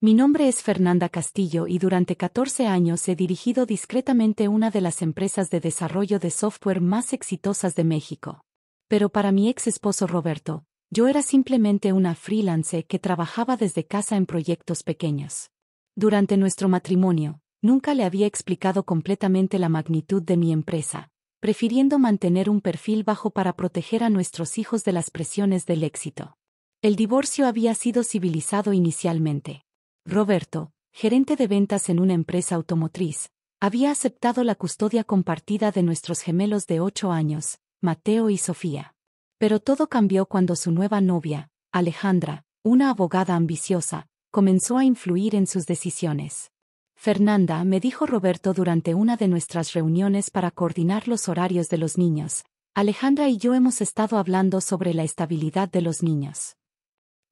Mi nombre es Fernanda Castillo y durante 14 años he dirigido discretamente una de las empresas de desarrollo de software más exitosas de México. Pero para mi ex esposo Roberto, yo era simplemente una freelance que trabajaba desde casa en proyectos pequeños. Durante nuestro matrimonio, nunca le había explicado completamente la magnitud de mi empresa, prefiriendo mantener un perfil bajo para proteger a nuestros hijos de las presiones del éxito. El divorcio había sido civilizado inicialmente. Roberto, gerente de ventas en una empresa automotriz, había aceptado la custodia compartida de nuestros gemelos de 8 años, Mateo y Sofía. Pero todo cambió cuando su nueva novia, Alejandra, una abogada ambiciosa, comenzó a influir en sus decisiones. Fernanda, me dijo Roberto durante una de nuestras reuniones para coordinar los horarios de los niños, Alejandra y yo hemos estado hablando sobre la estabilidad de los niños.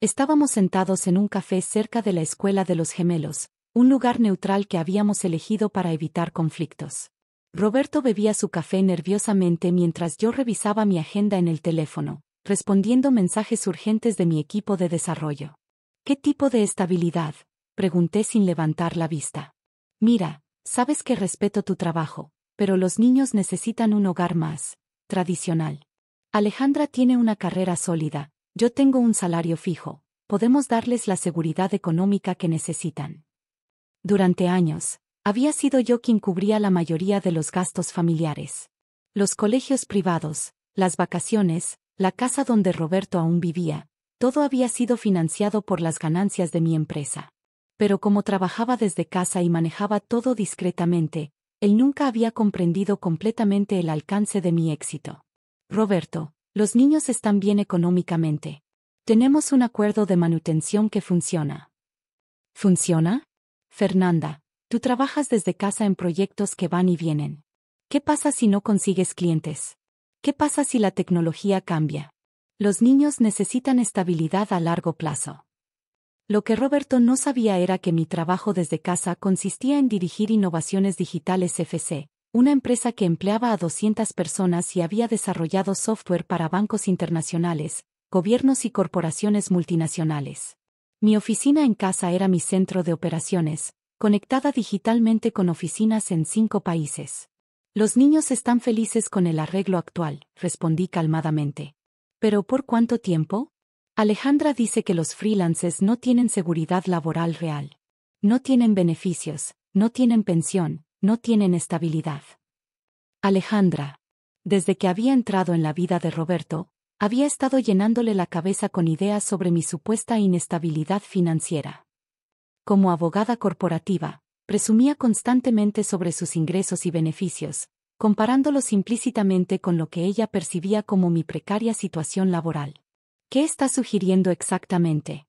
Estábamos sentados en un café cerca de la escuela de los gemelos, un lugar neutral que habíamos elegido para evitar conflictos. Roberto bebía su café nerviosamente mientras yo revisaba mi agenda en el teléfono, respondiendo mensajes urgentes de mi equipo de desarrollo. ¿Qué tipo de estabilidad?, pregunté sin levantar la vista. Mira, sabes que respeto tu trabajo, pero los niños necesitan un hogar más tradicional. Alejandra tiene una carrera sólida. Yo tengo un salario fijo, podemos darles la seguridad económica que necesitan. Durante años, había sido yo quien cubría la mayoría de los gastos familiares. Los colegios privados, las vacaciones, la casa donde Roberto aún vivía, todo había sido financiado por las ganancias de mi empresa. Pero como trabajaba desde casa y manejaba todo discretamente, él nunca había comprendido completamente el alcance de mi éxito. Roberto, los niños están bien económicamente. Tenemos un acuerdo de manutención que funciona. ¿Funciona? Fernanda, tú trabajas desde casa en proyectos que van y vienen. ¿Qué pasa si no consigues clientes? ¿Qué pasa si la tecnología cambia? Los niños necesitan estabilidad a largo plazo. Lo que Roberto no sabía era que mi trabajo desde casa consistía en dirigir Innovaciones Digitales FC, una empresa que empleaba a 200 personas y había desarrollado software para bancos internacionales, gobiernos y corporaciones multinacionales. Mi oficina en casa era mi centro de operaciones, conectada digitalmente con oficinas en 5 países. Los niños están felices con el arreglo actual, respondí calmadamente. ¿Pero por cuánto tiempo? Alejandra dice que los freelances no tienen seguridad laboral real. No tienen beneficios, no tienen pensión, no tienen estabilidad. Alejandra, desde que había entrado en la vida de Roberto, había estado llenándole la cabeza con ideas sobre mi supuesta inestabilidad financiera. Como abogada corporativa, presumía constantemente sobre sus ingresos y beneficios, comparándolos implícitamente con lo que ella percibía como mi precaria situación laboral. ¿Qué está sugiriendo exactamente?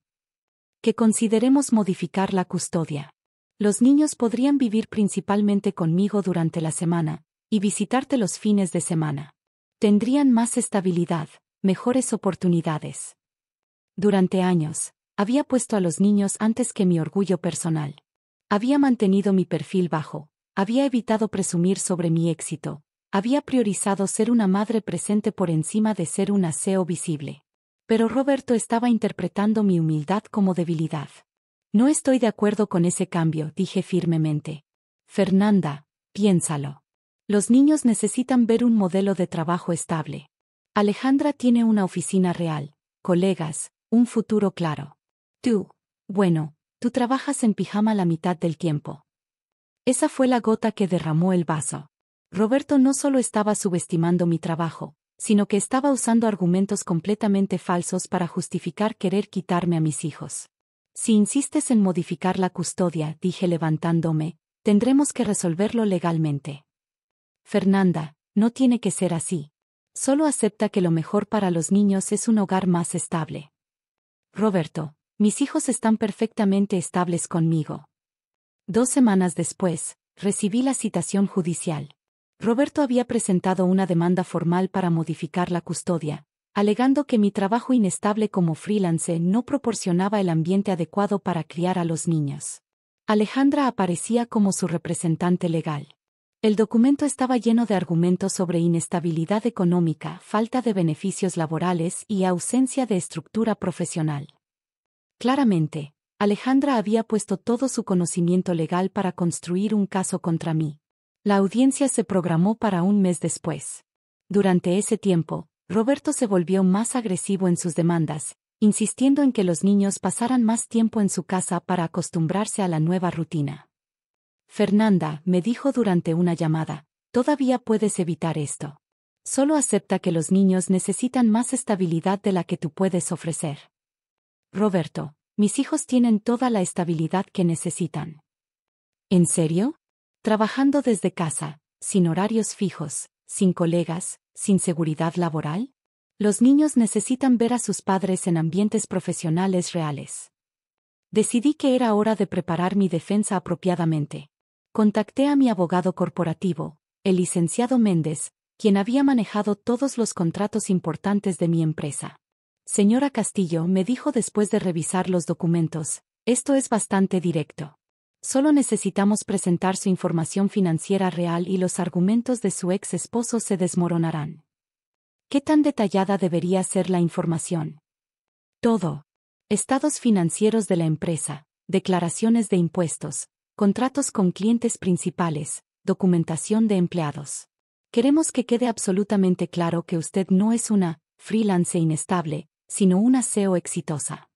Que consideremos modificar la custodia. Los niños podrían vivir principalmente conmigo durante la semana, y visitarte los fines de semana. Tendrían más estabilidad, mejores oportunidades. Durante años, había puesto a los niños antes que mi orgullo personal. Había mantenido mi perfil bajo, había evitado presumir sobre mi éxito, había priorizado ser una madre presente por encima de ser un aseo visible. Pero Roberto estaba interpretando mi humildad como debilidad. No estoy de acuerdo con ese cambio, dije firmemente. Fernanda, piénsalo. Los niños necesitan ver un modelo de trabajo estable. Alejandra tiene una oficina real, colegas, un futuro claro. Tú trabajas en pijama la mitad del tiempo. Esa fue la gota que derramó el vaso. Roberto no solo estaba subestimando mi trabajo, sino que estaba usando argumentos completamente falsos para justificar querer quitarme a mis hijos. Si insistes en modificar la custodia, dije levantándome, tendremos que resolverlo legalmente. Fernanda, no tiene que ser así. Solo acepta que lo mejor para los niños es un hogar más estable. Roberto, mis hijos están perfectamente estables conmigo. 2 semanas después, recibí la citación judicial. Roberto había presentado una demanda formal para modificar la custodia, alegando que mi trabajo inestable como freelance no proporcionaba el ambiente adecuado para criar a los niños. Alejandra aparecía como su representante legal. El documento estaba lleno de argumentos sobre inestabilidad económica, falta de beneficios laborales y ausencia de estructura profesional. Claramente, Alejandra había puesto todo su conocimiento legal para construir un caso contra mí. La audiencia se programó para un mes después. Durante ese tiempo, Roberto se volvió más agresivo en sus demandas, insistiendo en que los niños pasaran más tiempo en su casa para acostumbrarse a la nueva rutina. Fernanda, me dijo durante una llamada, todavía puedes evitar esto. Solo acepta que los niños necesitan más estabilidad de la que tú puedes ofrecer. Roberto, mis hijos tienen toda la estabilidad que necesitan. ¿En serio? ¿Trabajando desde casa, sin horarios fijos, sin colegas, sin seguridad laboral? Los niños necesitan ver a sus padres en ambientes profesionales reales. Decidí que era hora de preparar mi defensa apropiadamente. Contacté a mi abogado corporativo, el licenciado Méndez, quien había manejado todos los contratos importantes de mi empresa. Señora Castillo, me dijo después de revisar los documentos, esto es bastante directo. Solo necesitamos presentar su información financiera real y los argumentos de su ex esposo se desmoronarán. ¿Qué tan detallada debería ser la información? Todo. Estados financieros de la empresa, declaraciones de impuestos, contratos con clientes principales, documentación de empleados. Queremos que quede absolutamente claro que usted no es una freelance inestable, sino una CEO exitosa.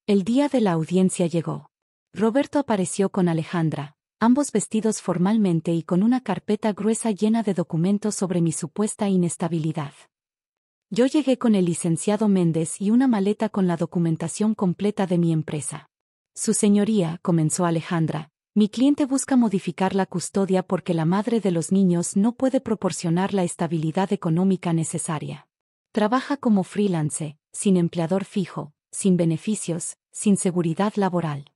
El día de la audiencia llegó. Roberto apareció con Alejandra, ambos vestidos formalmente y con una carpeta gruesa llena de documentos sobre mi supuesta inestabilidad. Yo llegué con el licenciado Méndez y una maleta con la documentación completa de mi empresa. Su señoría, comenzó Alejandra, mi cliente busca modificar la custodia porque la madre de los niños no puede proporcionar la estabilidad económica necesaria. Trabaja como freelance, sin empleador fijo, sin beneficios, sin seguridad laboral.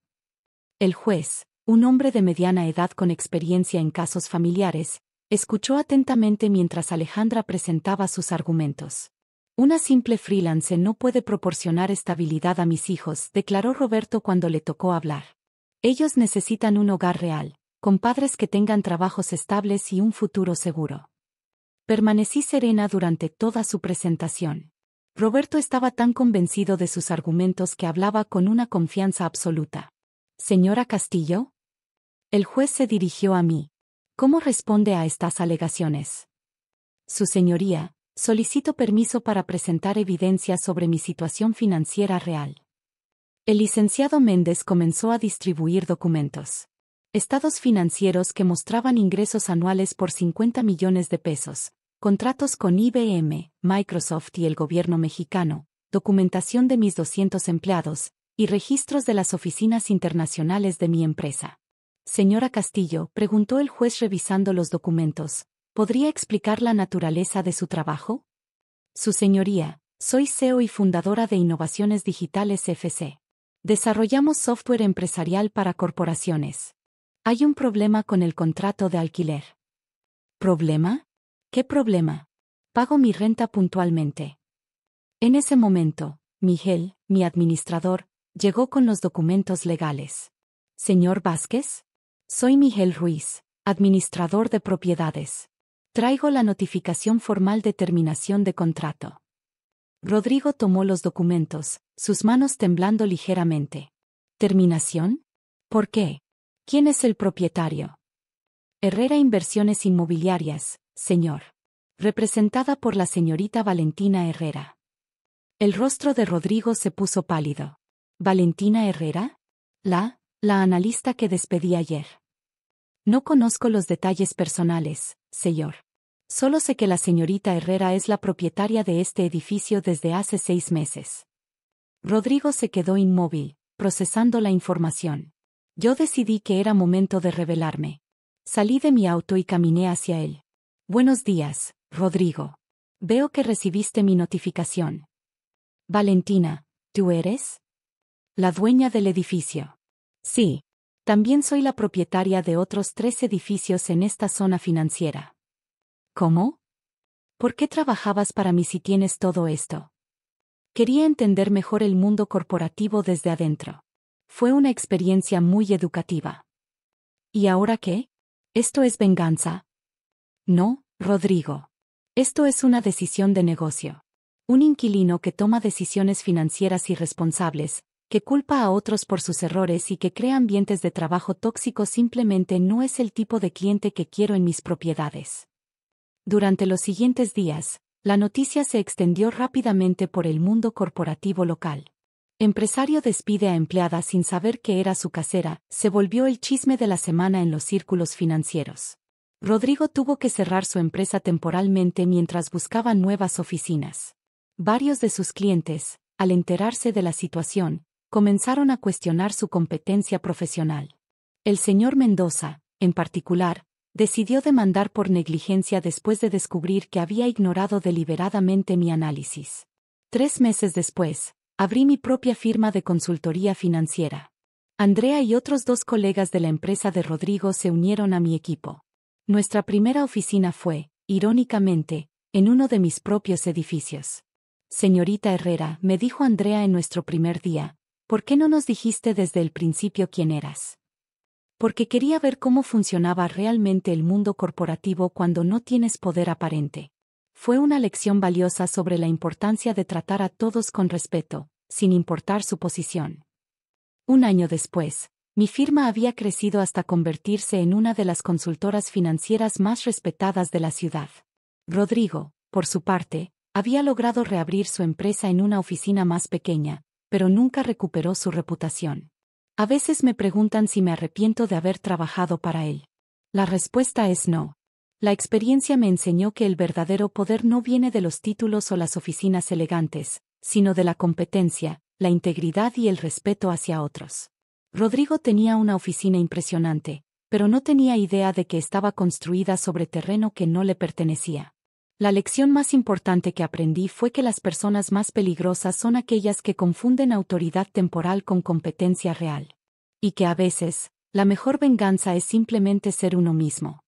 El juez, un hombre de mediana edad con experiencia en casos familiares, escuchó atentamente mientras Alejandra presentaba sus argumentos. Una simple freelance no puede proporcionar estabilidad a mis hijos, declaró Roberto cuando le tocó hablar. Ellos necesitan un hogar real, con padres que tengan trabajos estables y un futuro seguro. Permanecí serena durante toda su presentación. Roberto estaba tan convencido de sus argumentos que hablaba con una confianza absoluta. Señora Castillo. El juez se dirigió a mí. ¿Cómo responde a estas alegaciones? Su señoría, solicito permiso para presentar evidencia sobre mi situación financiera real. El licenciado Méndez comenzó a distribuir documentos. Estados financieros que mostraban ingresos anuales por 50 millones de pesos, contratos con IBM, Microsoft y el gobierno mexicano, documentación de mis 200 empleados, y registros de las oficinas internacionales de mi empresa. Señora Castillo, preguntó el juez revisando los documentos, ¿podría explicar la naturaleza de su trabajo? Su señoría, soy CEO y fundadora de Innovaciones Digitales FC. Desarrollamos software empresarial para corporaciones. Hay un problema con el contrato de alquiler. ¿Problema? ¿Qué problema? Pago mi renta puntualmente. En ese momento, Miguel, mi administrador, llegó con los documentos legales. Señor Vázquez, soy Miguel Ruiz, administrador de propiedades. Traigo la notificación formal de terminación de contrato. Rodrigo tomó los documentos, sus manos temblando ligeramente. ¿Terminación? ¿Por qué? ¿Quién es el propietario? Herrera Inversiones Inmobiliarias, señor. Representada por la señorita Valentina Herrera. El rostro de Rodrigo se puso pálido. ¿Valentina Herrera? La analista que despedí ayer. No conozco los detalles personales, señor. Solo sé que la señorita Herrera es la propietaria de este edificio desde hace 6 meses. Rodrigo se quedó inmóvil, procesando la información. Yo decidí que era momento de revelarme. Salí de mi auto y caminé hacia él. Buenos días, Rodrigo. Veo que recibiste mi notificación. Valentina, ¿tú eres? La dueña del edificio. Sí. También soy la propietaria de otros 3 edificios en esta zona financiera. ¿Cómo? ¿Por qué trabajabas para mí si tienes todo esto? Quería entender mejor el mundo corporativo desde adentro. Fue una experiencia muy educativa. ¿Y ahora qué? ¿Esto es venganza? No, Rodrigo. Esto es una decisión de negocio. Un inquilino que toma decisiones financieras irresponsables, que culpa a otros por sus errores y que crea ambientes de trabajo tóxicos simplemente no es el tipo de cliente que quiero en mis propiedades. Durante los siguientes días, la noticia se extendió rápidamente por el mundo corporativo local. Empresario despide a empleada sin saber que era su casera, se volvió el chisme de la semana en los círculos financieros. Rodrigo tuvo que cerrar su empresa temporalmente mientras buscaba nuevas oficinas. Varios de sus clientes, al enterarse de la situación, comenzaron a cuestionar su competencia profesional. El señor Mendoza, en particular, decidió demandar por negligencia después de descubrir que había ignorado deliberadamente mi análisis. 3 meses después, abrí mi propia firma de consultoría financiera. Andrea y otros 2 colegas de la empresa de Rodrigo se unieron a mi equipo. Nuestra primera oficina fue, irónicamente, en uno de mis propios edificios. Señorita Herrera, me dijo Andrea en nuestro primer día, ¿por qué no nos dijiste desde el principio quién eras? Porque quería ver cómo funcionaba realmente el mundo corporativo cuando no tienes poder aparente. Fue una lección valiosa sobre la importancia de tratar a todos con respeto, sin importar su posición. 1 año después, mi firma había crecido hasta convertirse en una de las consultoras financieras más respetadas de la ciudad. Rodrigo, por su parte, había logrado reabrir su empresa en una oficina más pequeña, pero nunca recuperó su reputación. A veces me preguntan si me arrepiento de haber trabajado para él. La respuesta es no. La experiencia me enseñó que el verdadero poder no viene de los títulos o las oficinas elegantes, sino de la competencia, la integridad y el respeto hacia otros. Rodrigo tenía una oficina impresionante, pero no tenía idea de que estaba construida sobre terreno que no le pertenecía. La lección más importante que aprendí fue que las personas más peligrosas son aquellas que confunden autoridad temporal con competencia real. Y que a veces, la mejor venganza es simplemente ser uno mismo.